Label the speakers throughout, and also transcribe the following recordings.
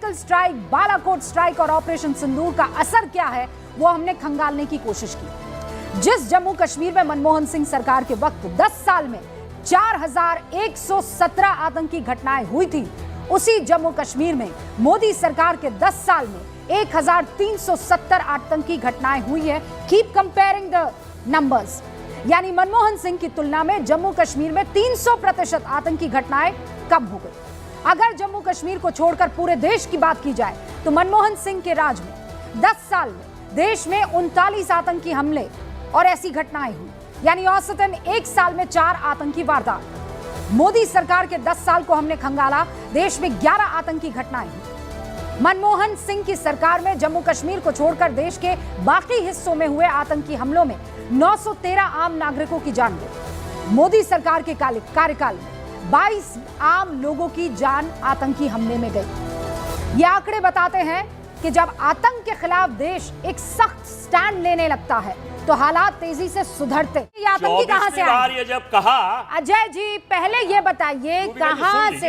Speaker 1: Surgical strike, Balakot strike और operation सिंदूर का असर क्या है वो हमने खंगालने की कोशिश की। जिस जम्मू कश्मीर में मनमोहन सिंह सरकार के वक्त 10 साल में 4117 आतंकी घटनाएं हुई थी, उसी जम्मू कश्मीर में मोदी सरकार के 10 साल में 1370 आतंकी घटनाएं हुई है। Keep comparing the numbers. यानी मनमोहन सिंह की तुलना में जम्मू कश्मीर में 300% आतंकी घटनाएं कम हो गई। अगर जम्मू कश्मीर को छोड़कर पूरे देश की बात की जाए तो मनमोहन सिंह के राज में 10 साल में देश में 39 आतंकी हमले और ऐसी घटनाएं हुई, यानी औसतन एक साल में 4 आतंकी वारदात। मोदी सरकार के 10 साल को हमने खंगाला, देश में 11 आतंकी घटनाएं हुई। मनमोहन सिंह की सरकार में जम्मू कश्मीर को छोड़कर देश के बाकी हिस्सों में हुए आतंकी हमलों में 913 आम नागरिकों की जान गई। मोदी सरकार के कार्यकाल में 22 आम लोगों की जान आतंकी हमले में गई। ये आंकड़े बताते हैं कि जब आतंक के खिलाफ देश एक सख्त स्टैंड लेने लगता है तो हालात तेजी से सुधरते। ये आतंकी कहां से आए?
Speaker 2: ये जब कहा
Speaker 1: अजय जी पहले ये बताइए कहां से,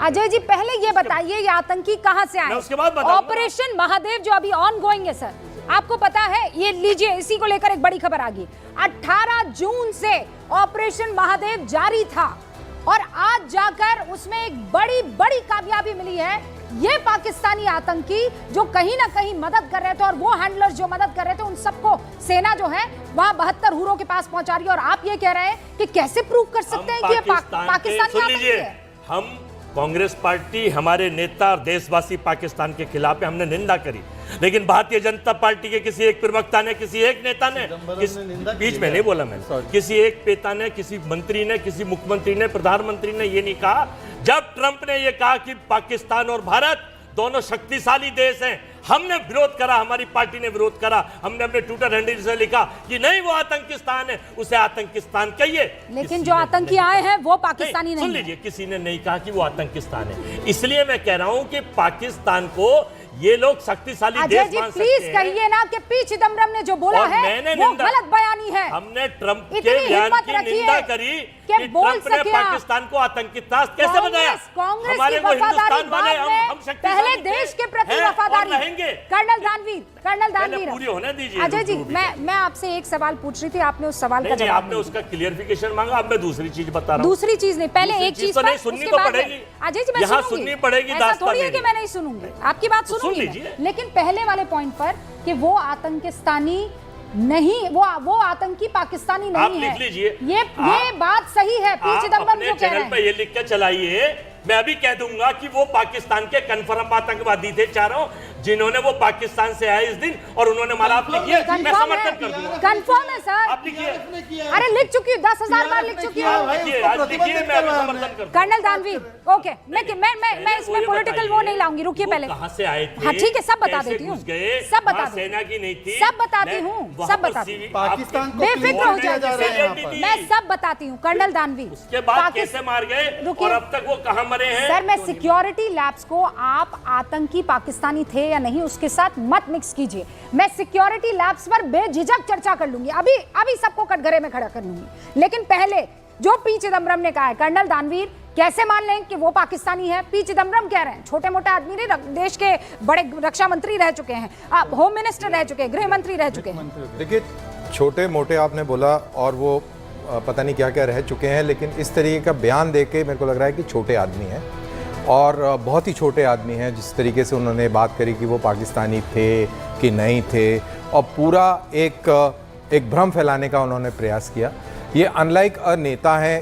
Speaker 1: अजय जी पहले ये बताइए ये आतंकी कहां से आए?
Speaker 2: उसके बाद
Speaker 1: ऑपरेशन महादेव जो अभी ऑन गोइंग है सर, आपको पता है, ये लीजिए, इसी को लेकर एक बड़ी खबर आ गई। 18 जून से ऑपरेशन महादेव जारी था और आज जाकर उसमें एक बड़ी कामयाबी मिली है। ये पाकिस्तानी आतंकी जो कहीं ना कहीं मदद कर रहे थे और वो हैंडलर्स जो मदद कर रहे थे, उन सबको सेना जो है वहां 72 हुरों के पास पहुंचा रही है। और आप ये कह रहे हैं कि कैसे प्रूव कर सकते हैं कि ये पाकिस्तानी आतंकी है?
Speaker 2: हम कांग्रेस पार्टी, हमारे नेता और देशवासी पाकिस्तान के खिलाफ है, हमने निंदा करी, लेकिन भारतीय जनता पार्टी के किसी एक प्रवक्ता ने, किसी एक नेता ने, बीच में नहीं बोला मैंने, किसी एक नेता ने, किसी मंत्री ने, किसी मुख्यमंत्री ने, प्रधानमंत्री ने ये नहीं कहा। जब ट्रंप ने ये कहा कि पाकिस्तान और भारत दोनों शक्तिशाली देश हैं, हमने विरोध करा, हमारी पार्टी ने विरोध करा। हमने अपने ट्विटर हैंडल से लिखा कि नहीं वो आतंकिस्तान है, उसे आतंकिस्तान कहिए।
Speaker 1: लेकिन जो आतंकी आए हैं वो पाकिस्तानी नहीं।
Speaker 2: सुन लीजिए, किसी ने नहीं कहा कि वो आतंकिस्तान है। इसलिए मैं कह रहा हूं कि पाकिस्तान को ये लोग शक्तिशाली देश मान सकते हैं।
Speaker 1: प्लीज कहिए ना कि पी चिदम्बरम ने जो बोला है वो गलत बयानी है।
Speaker 2: हमने ट्रंप के बयान की निंदा करी कि ट्रंप ने पाकिस्तान को आतंकित राष्ट्र कैसे बनाया।
Speaker 1: हमारे को हिंदुस्तान वाले हम पहले देश के प्रति वफादारी रहेंगे। कर्नल दानवीर
Speaker 2: पूरी होने दीजिए।
Speaker 1: अजय जी, मैं आपसे एक सवाल पूछ रही थी, आपने उस सवाल का जवाब
Speaker 2: आपने उसका क्लियरिफिकेशन मांगा। अब मैं दूसरी चीज बता रहा हूं।
Speaker 1: दूसरी चीज नहीं, पहले एक चीज
Speaker 2: तो नहीं सुननी तो पड़ेगी।
Speaker 1: अजय जी, मैं
Speaker 2: यहाँ सुननी पड़ेगी।
Speaker 1: ऐसा थोड़ी है कि मैं नहीं सुनूंगी, आपकी बात सुनूंगी, लेकिन पहले वाले पॉइंट पर कि वो आतंकिस्तानी नहीं, वो आतंकी पाकिस्तानी नहीं है,
Speaker 2: लिख लीजिए।
Speaker 1: ये बात सही है। पी चिदम्बरम जो कह रहे हैं,
Speaker 2: ये लिख के चलाइए। मैं अभी कह दूंगा कि वो पाकिस्तान के कन्फर्म आतंकवादी थे चारों, जिन्होंने वो पाकिस्तान से आए इस दिन और उन्होंने मारा। आप लिखिए, मैं समर्थन कर दूंगा।
Speaker 1: कंफर्म है सर,
Speaker 2: आप लिखिए।
Speaker 1: अरे लिख चुकी हूँ, 10,000 बार लिख चुकी हूँ। कर्नल दानवीर, ओके, मैं इसमें पॉलिटिकल वो नहीं लाऊंगी, रुकिए पहले।
Speaker 2: कहां से आए थे?
Speaker 1: हाँ ठीक है, सब बता देती हूँ, सब बता
Speaker 2: सेना की नहीं थी,
Speaker 1: सब बताती हूँ, सब बताती हूँ,
Speaker 3: पाकिस्तान को
Speaker 1: बेफिक्र हो जाए, मैं सब बताती हूँ। कर्नल दानवीर,
Speaker 2: उसके बाद कैसे मार गए और अब तक वो कहां मरे हैं?
Speaker 1: सर, मैं सिक्योरिटी लैब्स को आप आतंकी पाकिस्तानी थे या नहीं उसके साथ मत मिक्स कीजिए। मैं सिक्योरिटी लैब्स पर बेझिझक चर्चा कर लूंगी, अभी सबको कटघरे में खड़ा कर लूंगी, लेकिन पहले जो पी चिदम्बरम ने कहा है, कर्नल दानवीर कैसे मान लें कि वो पाकिस्तानी है? पी चिदम्बरम कह रहे हैं, छोटे मोटे आदमी ने, देश के बड़े रक्षा मंत्री रह चुके हैं, होम मिनिस्टर रह चुके हैं, गृह मंत्री रह चुके हैं।
Speaker 3: देखिए, छोटे मोटे आपने बोला और वो पता नहीं क्या क्या रह चुके हैं, लेकिन इस तरीके का बयान देके मेरे को लग रहा है कि छोटे आदमी हैं और बहुत ही छोटे आदमी हैं। जिस तरीके से उन्होंने बात करी कि वो पाकिस्तानी थे कि नहीं थे और पूरा एक भ्रम फैलाने का उन्होंने प्रयास किया। ये अनलाइक अ नेता है।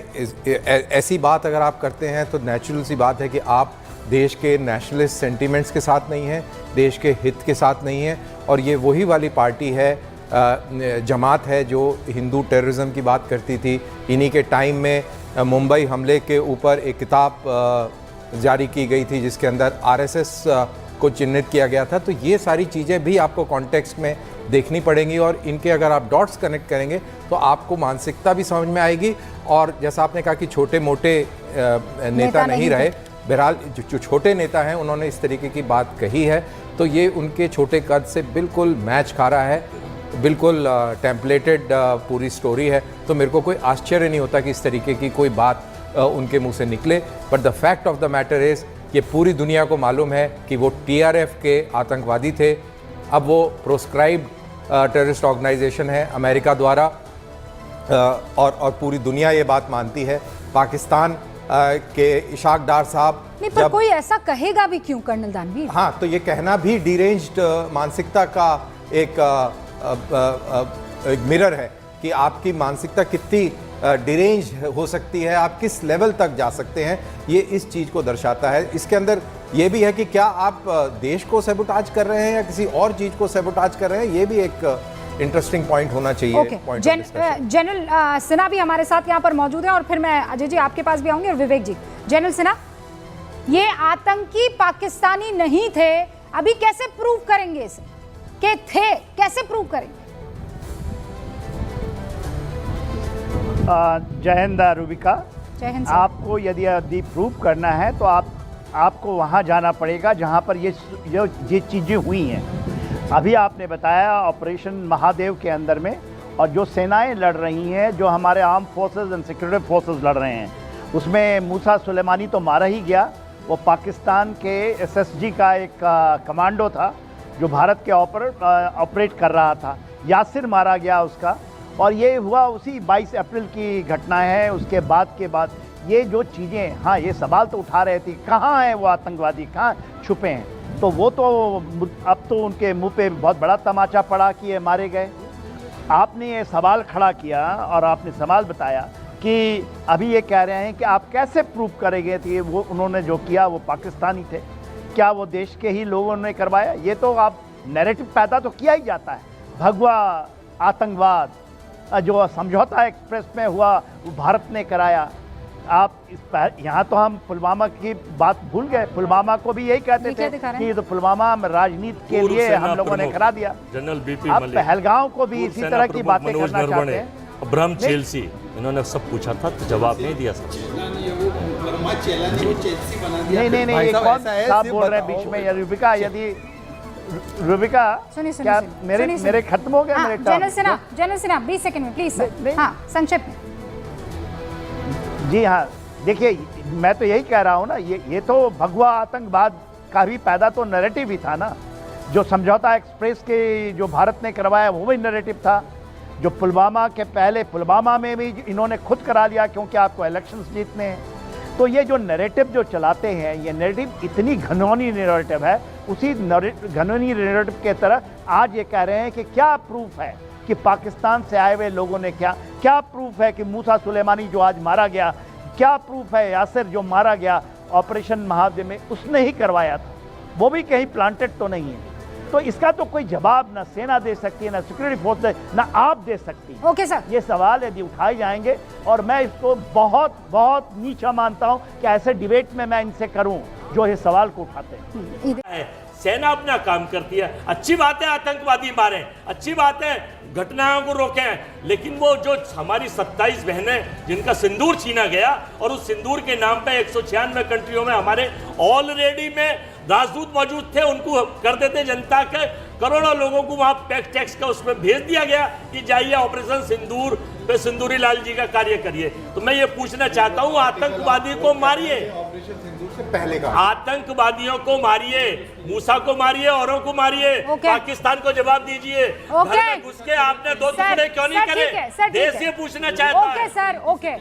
Speaker 3: ऐसी बात अगर आप करते हैं तो नेचुरल सी बात है कि आप देश के नेशनलिस्ट सेंटिमेंट्स के साथ नहीं हैं, देश के हित के साथ नहीं हैं। और ये वही वाली पार्टी है, जमात है, जो हिंदू टेररिज्म की बात करती थी। इन्हीं के टाइम में मुंबई हमले के ऊपर एक किताब जारी की गई थी जिसके अंदर आरएसएस को चिन्हित किया गया था। तो ये सारी चीज़ें भी आपको कॉन्टेक्स्ट में देखनी पड़ेंगी और इनके अगर आप डॉट्स कनेक्ट करेंगे तो आपको मानसिकता भी समझ में आएगी। और जैसा आपने कहा कि छोटे मोटे नेता नहीं रहे, बहरहाल जो छोटे नेता हैं उन्होंने इस तरीके की बात कही है तो ये उनके छोटे कद से बिल्कुल मैच खा रहा है, बिल्कुल टेम्पलेटेड पूरी स्टोरी है। तो मेरे को कोई आश्चर्य नहीं होता कि इस तरीके की कोई बात उनके मुंह से निकले। But the fact of the matter is ये पूरी दुनिया को मालूम है कि वो TRF के आतंकवादी थे। अब वो प्रोस्क्राइब्ड टेररिस्ट ऑर्गेनाइजेशन है अमेरिका द्वारा, और पूरी दुनिया ये बात मानती है। पाकिस्तान के इशाक डार साहब
Speaker 1: नहीं, पर कोई ऐसा कहेगा भी क्यों कर्नल दानवीर?
Speaker 3: हाँ, तो ये कहना भी डिरेंज्ड मानसिकता का एक मिरर है कि आपकी मानसिकता कितनी डिरेंज हो सकती है, आप किस लेवल तक जा सकते हैं, ये इस चीज़ को दर्शाता है। इसके अंदर ये भी है कि क्या आप देश को सैबोटाज कर रहे हैं या किसी और चीज़ को सैबोटाज कर रहे हैं, ये भी एक इंटरेस्टिंग पॉइंट होना चाहिए।
Speaker 1: जनरल सिन्हा भी हमारे साथ यहाँ पर मौजूद है और फिर मैं अजय जी आपके पास भी आऊंगी और विवेक जी। जनरल सिन्हा, ये आतंकी पाकिस्तानी नहीं थे, अभी कैसे प्रूव करेंगे इसे कि थे, कैसे प्रूव करेंगे?
Speaker 4: जय हिंद रूबिका।
Speaker 1: जय हिंद।
Speaker 4: आपको यदि प्रूव करना है तो आपको वहाँ जाना पड़ेगा जहाँ पर ये चीज़ें हुई हैं। अभी आपने बताया ऑपरेशन महादेव के अंदर में, और जो सेनाएं लड़ रही हैं, जो हमारे arm forces and security forces लड़ रहे हैं, उसमें मूसा सुलेमानी तो मारा ही गया। वो पाकिस्तान के SSG का एक कमांडो था जो भारत के ऑपरेट कर रहा था। यासिर मारा गया उसका, और ये हुआ उसी 22 अप्रैल की घटना है। उसके बाद ये जो चीज़ें, हाँ, ये सवाल तो उठा रहे थे कहाँ हैं वो आतंकवादी, कहाँ छुपे हैं, तो वो तो अब तो उनके मुंह पे बहुत बड़ा तमाचा पड़ा कि ये मारे गए। आपने ये सवाल खड़ा किया और आपने सवाल बताया कि अभी ये कह रहे हैं कि आप कैसे प्रूव करेंगे कि वो उन्होंने जो किया वो पाकिस्तानी थे, क्या वो देश के ही लोगों ने करवाया? ये तो आप नैरेटिव पैदा तो किया ही जाता है। भगवा आतंकवाद जो समझौता एक्सप्रेस में हुआ वो भारत ने कराया। आप यहाँ तो हम पुलवामा की बात भूल गए। पुलवामा को भी यही कहते थे कि तो पुलवामा राजनीति के लिए हम लोगों ने करा दिया।
Speaker 2: जनरल BP
Speaker 4: आप
Speaker 2: मलिक,
Speaker 4: पहलगांव को भी इसी तरह की बातें करना चाहते हैं।
Speaker 2: ब्रह्म चेल्सी, इन्होंने सब पूछा था तो जवाब नहीं दिया सब।
Speaker 4: नहीं, ये कौन साहब बोल रहे हैं बीच में? रूबिका, यदि रूबिका क्या मेरे खत्म हो गया? मेरे
Speaker 1: जनरल सिन्हा 20 सेकंड में प्लीज सर। हाँ, संक्षेप में।
Speaker 4: जी हाँ, देखिए, मैं तो यही कह रहा हूँ ना, ये तो भगवा आतंकवाद का भी पैदा तो नैरेटिव ही था ना। जो समझौता एक्सप्रेस के जो भारत ने करवाया वो भी नैरेटिव था। जो पुलवामा के पहले पुलवामा में भी इन्होंने खुद करा लिया क्योंकि आपको इलेक्शंस जीतने हैं। तो ये जो नैरेटिव जो चलाते हैं, ये नैरेटिव इतनी घनौनी नैरेटिव है, उसी घनौनी नैरेटिव के तरह आज ये कह रहे हैं कि क्या प्रूफ है कि पाकिस्तान से आए हुए लोगों ने क्या प्रूफ है कि मूसा सुलेमानी जो आज मारा गया, क्या प्रूफ है यासिर जो मारा गया ऑपरेशन महादेव में, उसने ही करवाया था, वो भी कहीं प्लांटेड तो नहीं है। तो इसका तो कोई जवाब ना सेना दे सकती है, ना सिक्योरिटी फोर्स ना आप दे सकती है।
Speaker 1: ओके सर,
Speaker 4: ये सवाल यदि उठाए जाएंगे, और मैं इसको बहुत बहुत नीचा मानता हूं कि ऐसे डिबेट में मैं इनसे करूं जो ये सवाल को उठाते हैं।
Speaker 2: सेना अपना काम करती है, अच्छी बात है आतंकवादी मारे, अच्छी बात है घटनाओं को रोकें, लेकिन वो जो हमारी 27 बहनें जिनका सिंदूर छीना गया, और उस सिंदूर के नाम पे 196 कंट्रियों में हमारे ऑलरेडी में राजदूत मौजूद थे, उनको कर देते जनता के करोड़ों लोगों को वहां टैक्स का उसमें भेज दिया गया कि जाइए ऑपरेशन सिंदूर पे सिंदूरी लाल जी का कार्य करिए। तो मैं ये पूछना चाहता हूँ, आतंकवादी को मारिए,
Speaker 3: ऑपरेशन सिंदूर से पहले का
Speaker 2: आतंकवादियों को मारिए, मूसा को मारिए, औरों को मारिए, पाकिस्तान को जवाब दीजिए। घर में घुस के आपने 2 टुकड़े क्यों नहीं करे? देश ये पूछना चाहता है।
Speaker 1: ओके सर, ओके,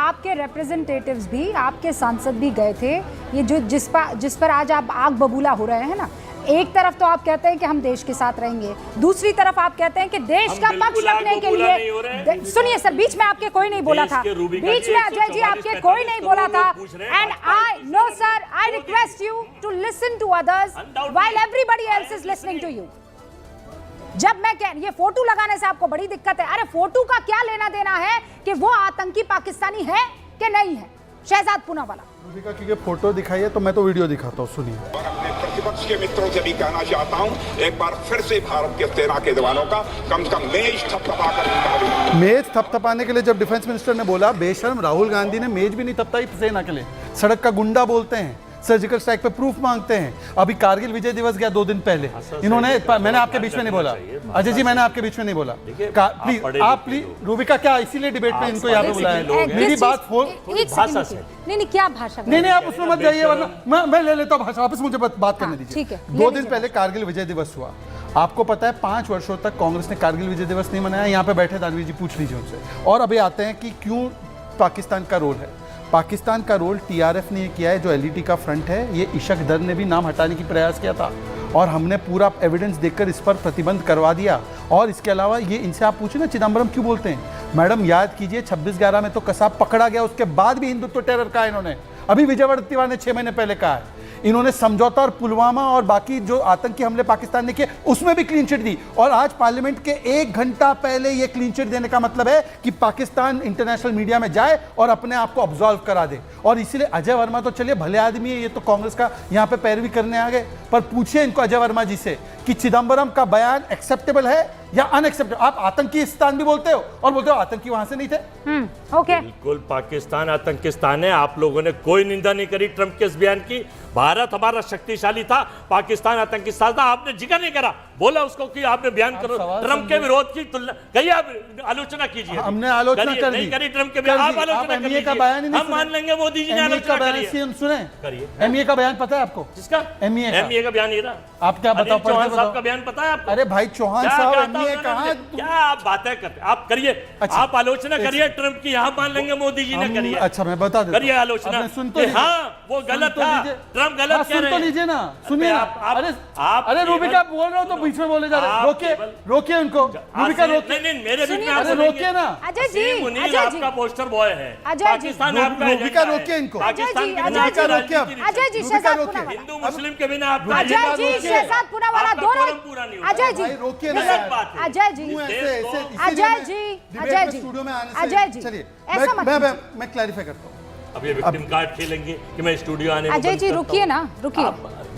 Speaker 1: आपके रिप्रेजेंटेटिव्स भी, आपके सांसद भी गए थे। ये जो जिस पर आज आप आग बबूला हो रहे हैं ना, एक तरफ तो आप कहते हैं कि हम देश के साथ रहेंगे, दूसरी तरफ आप कहते हैं कि देश का पक्ष रखने के लिए, सुनिए सर, बीच में आपके कोई नहीं बोला था, बीच में अजय जी आपके कोई नहीं बोला था। And I know sir, I request you to listen to others while everybody else is listening to you. जब मैं कह, ये फोटो लगाने से आपको बड़ी दिक्कत है, अरे फोटो का क्या लेना देना है कि वो आतंकी पाकिस्तानी है कि नहीं है? शहजाद पूनावाला,
Speaker 5: क्योंकि फोटो दिखाई है तो मैं तो वीडियो दिखाता हूँ, सुनिए।
Speaker 6: और अपने प्रतिपक्ष के मित्रों से भी कहना चाहता हूँ, एक बार फिर से भारत के सेना के जवानों का कम से कम मेज थपथपाकर,
Speaker 5: मेज थपथपाने के लिए जब डिफेंस मिनिस्टर ने बोला, बेशर्म राहुल गांधी ने मेज भी नहीं थपथपाई सेना के लिए, सड़क का गुंडा बोलते हैं, सर्जिकल स्ट्राइक पे प्रूफ मांगते हैं। अभी कारगिल विजय दिवस गया 2 दिन पहले, इन्होंने, मैंने आपके बीच में नहीं बोला अजय जी, मैंने आपके बीच में नहीं बोला। प्लीज आप प्लीज, रूबिका क्या इसीलिए डिबेट में इनको यहाँ पे बुलाया? मेरी बात
Speaker 2: भाषा से
Speaker 1: नहीं, क्या भाषा?
Speaker 5: नहीं, आप उसमें मत जाइए, वरना मैं ले लेता हूँ भाषा वापस, मुझे बात करने दीजिए।
Speaker 1: ठीक है,
Speaker 5: 2 दिन पहले कारगिल विजय दिवस हुआ। आपको पता है 5 वर्षों तक कांग्रेस ने कारगिल विजय दिवस नहीं मनाया। यहाँ पे बैठे दानवी जी, पूछ लीजिए उनसे। और अभी आते हैं कि क्यों पाकिस्तान का रोल है। पाकिस्तान का रोल टीआरएफ ने किया है, जो एलईटी का फ्रंट है, ये इशक दर ने भी नाम हटाने की प्रयास किया था और हमने पूरा एविडेंस देखकर इस पर प्रतिबंध करवा दिया। और इसके अलावा ये इनसे आप पूछे ना चिदम्बरम क्यों बोलते हैं, मैडम याद कीजिए 26/11 में तो कसाब पकड़ा गया, उसके बाद भी हिंदुत्व टेरर कहा इन्होंने। अभी विजय वडेट्टीवार ने 6 महीने पहले कहा है। इन्होंने समझौता और पुलवामा और बाकी जो आतंकी हमले पाकिस्तान ने किए उसमें भी क्लीन चिट दी। और आज पार्लियामेंट के 1 घंटा पहले ये क्लीन चिट देने का मतलब है कि पाकिस्तान इंटरनेशनल मीडिया में जाए और अपने आप को ऑब्जॉल्व करा दे। और इसीलिए अजय वर्मा तो चलिए भले आदमी है, ये तो कांग्रेस का यहाँ पे पैरवी करने आ गए, पर पूछिए इनको अजय वर्मा जी से कि चिदम्बरम का बयान एक्सेप्टेबल है या अनएक्सेप्टेबल। आप आतंकीस्तान भी बोलते हो और बोलते हो आतंकी वहां से नहीं थे।
Speaker 1: ओके,
Speaker 2: बिल्कुल पाकिस्तान आतंकिस्तान है। आप लोगों ने कोई निंदा नहीं करी ट्रंप के इस बयान की। भारत हमारा शक्तिशाली था, पाकिस्तान आतंकिस्तान था। आपने जिक्र नहीं करा, बोला उसको कि आपने बयान करो ट्रंप के विरोध की तुलना कहिए, आप आलोचना कीजिए।
Speaker 5: हमने आलोचना कर दी,
Speaker 2: नहीं करी ट्रंप के बयान, आप आलोचना कर
Speaker 5: का बयान ही नहीं
Speaker 2: हम मान लेंगे मोदी जी ने आलोचना करी है।
Speaker 5: सुने
Speaker 2: करिए,
Speaker 5: एमईए का बयान पता है आपको?
Speaker 2: जिसका
Speaker 5: एमईए
Speaker 2: का बयान ही रहा।
Speaker 5: आप क्या बताओ,
Speaker 2: चौहान साहब का बयान पता है आपको?
Speaker 5: अरे भाई चौहान साहब एमईए कहां,
Speaker 2: क्या आप बातें करते, आप करिए, आप आलोचना करिए ट्रंप की, यहाँ मान लेंगे मोदी जी ने करी है।
Speaker 5: अच्छा मैं बता देता हूं,
Speaker 2: करिए आलोचना।
Speaker 5: सुन तो
Speaker 2: हाँ वो गलत था, ट्रंप गलत कह रहे हैं।
Speaker 5: लीजिए ना, सुनिए ना। अरे रूबिका बोल रहा हूँ तो बीच में बोले जा रहे, रोकिए उनको। रूबिका रोकिए,
Speaker 2: नहीं मेरे बीच में
Speaker 5: अरे रोकिए ना।
Speaker 1: अजय जी,
Speaker 2: मुनीर आपका पोस्टर बॉय है,
Speaker 1: अजय जी,
Speaker 2: पाकिस्तान आपका
Speaker 5: रूबिका रोकिए इनको।
Speaker 2: पाकिस्तान के बिना
Speaker 1: अजय जी,
Speaker 2: राजनीति
Speaker 1: अजय जी,
Speaker 2: नहीं।
Speaker 1: अजय जी, शहजाद पूनावाला,
Speaker 2: हिंदू मुस्लिम के बिना आपका
Speaker 1: अजय जी, शहजाद पूनावाला
Speaker 2: आपका
Speaker 1: दोनों,
Speaker 2: फोरम पूरा नहीं होगा।
Speaker 1: अजय जी,
Speaker 5: भाई रोकिए ना,
Speaker 2: गलत बात है।
Speaker 1: अजय जी, अजय जी, अजय जी,
Speaker 5: स्टूडियो में आने से
Speaker 1: अजय जी,
Speaker 5: चलिए
Speaker 1: ऐसा मत
Speaker 5: मैं क्लैरिफाई करता हूँ।
Speaker 2: अब ये विक्टिम कार्ड खेलेंगे कि मैं स्टूडियो आने में
Speaker 1: अजय
Speaker 2: बंद
Speaker 1: जी
Speaker 2: करता
Speaker 1: रुकिए
Speaker 2: हूं।
Speaker 1: ना, रुकिए।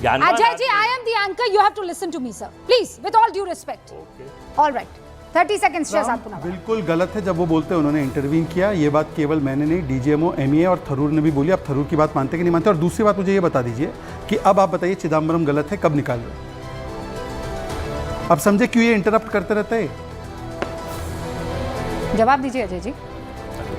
Speaker 2: ज्ञानवान
Speaker 1: अजय जी,
Speaker 2: आदमी
Speaker 1: I am the anchor, you have to listen to me sir, please, with all due respect. All right, 30 seconds Shehzad Poonawalla.
Speaker 5: बिल्कुल गलत है जब वो बोलते हैं उन्होंने इंटरवीन किया। ये बात केवल मैंने नहीं, डीजीएमओ, एमईए और थरूर ने भी बोली। आप थरूर की बात मानते कि नहीं मानते? और दूसरी बात मुझे ये बता दीजिए कि अब आप बताइए चिदम्बरम गलत है, कब निकाल रहे? अब समझे क्यों ये इंटरप्ट करते रहते हैं?
Speaker 1: जवाब दीजिए अजय जी।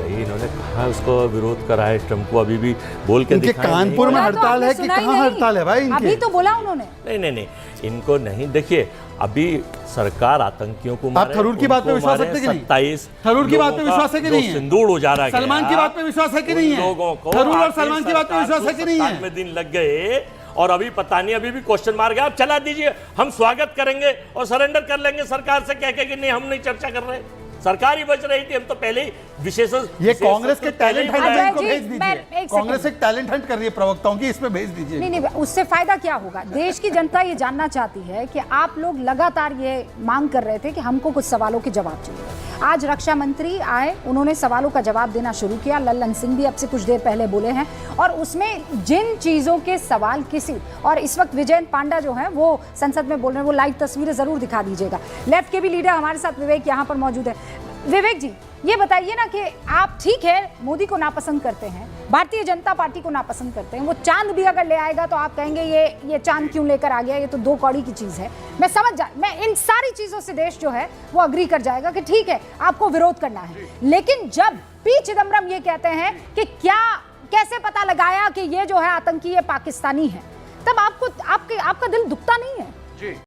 Speaker 2: इन्होंने कहा उसको विरोध करा है ट्रंप को, अभी भी बोल के
Speaker 5: इनके
Speaker 2: दिखाया नहीं।
Speaker 5: कानपुर में
Speaker 1: बोला तो
Speaker 5: हड़ताल
Speaker 1: आपने
Speaker 5: है कि
Speaker 1: सुना ही
Speaker 5: कहाँ
Speaker 1: नहीं।
Speaker 5: हड़ताल है भाई इनके?
Speaker 1: अभी तो बोला उन्होंने।
Speaker 2: नहीं इनको नहीं, देखिए अभी सरकार आतंकियों को
Speaker 5: आप थरूर की बात पे विश्वास रखते कि नहीं?
Speaker 2: 27
Speaker 5: थरूर की बात पे विश्वास है कि नहीं है?
Speaker 2: सिंदूर उजाड़ा गया,
Speaker 5: सलमान की बात पे विश्वास है कि नहीं है?
Speaker 2: लोगों को
Speaker 5: थरूर और
Speaker 2: आपकी
Speaker 5: सलमान की बात पे विश्वास है कि नहीं
Speaker 2: सरकार
Speaker 5: है?
Speaker 2: में दिन लग गए और अभी पता नहीं, अभी भी क्वेश्चन मार्क है। आप चला दीजिए, हम स्वागत करेंगे और सरेंडर कर लेंगे सरकार से, कह के कि नहीं हम नहीं चर्चा कर रहे। सरकार ही बच रही थी, हम तो पहले ही
Speaker 5: ये कांग्रेस के टैलेंट हंट
Speaker 1: अजय
Speaker 5: को
Speaker 1: जी,
Speaker 5: भेज
Speaker 1: मैं
Speaker 5: दीजिए।
Speaker 1: एक
Speaker 5: कांग्रेस
Speaker 1: सेकंड।
Speaker 5: एक टैलेंट हंट कर रही है प्रवक्ताओं की, इसमें भेज दीजिए।
Speaker 1: नहीं, उससे फायदा क्या होगा? देश की जनता ये जानना चाहती है कि आप लोग लगातार ये मांग कर रहे थे कि हमको कुछ सवालों के जवाब चाहिए। आज रक्षा मंत्री आए, उन्होंने सवालों का जवाब देना शुरू किया। लल्लन सिंह भी अब से कुछ देर पहले बोले हैं और उसमें जिन चीज़ों के सवाल किसी, और इस वक्त विजयंत पांडा जो है वो संसद में बोल रहे हैं, वो लाइव तस्वीरें जरूर दिखा दीजिएगा। लेफ्ट के भी लीडर हमारे साथ विवेक यहाँ पर मौजूद है। विवेक जी, ये बताइए ना कि आप ठीक है मोदी को नापसंद करते हैं, भारतीय जनता पार्टी को नापसंद करते हैं, वो चांद भी अगर ले आएगा तो आप कहेंगे ये चांद क्यों लेकर आ गया, ये तो 2 कौड़ी की चीज़ है। मैं इन सारी चीज़ों से देश जो है वो अग्री कर जाएगा कि ठीक है आपको विरोध करना है। लेकिन जब पी चिदम्बरम ये कहते हैं कि कैसे पता लगाया कि ये जो है आतंकी, ये पाकिस्तानी है, तब आपका दिल दुखता नहीं है?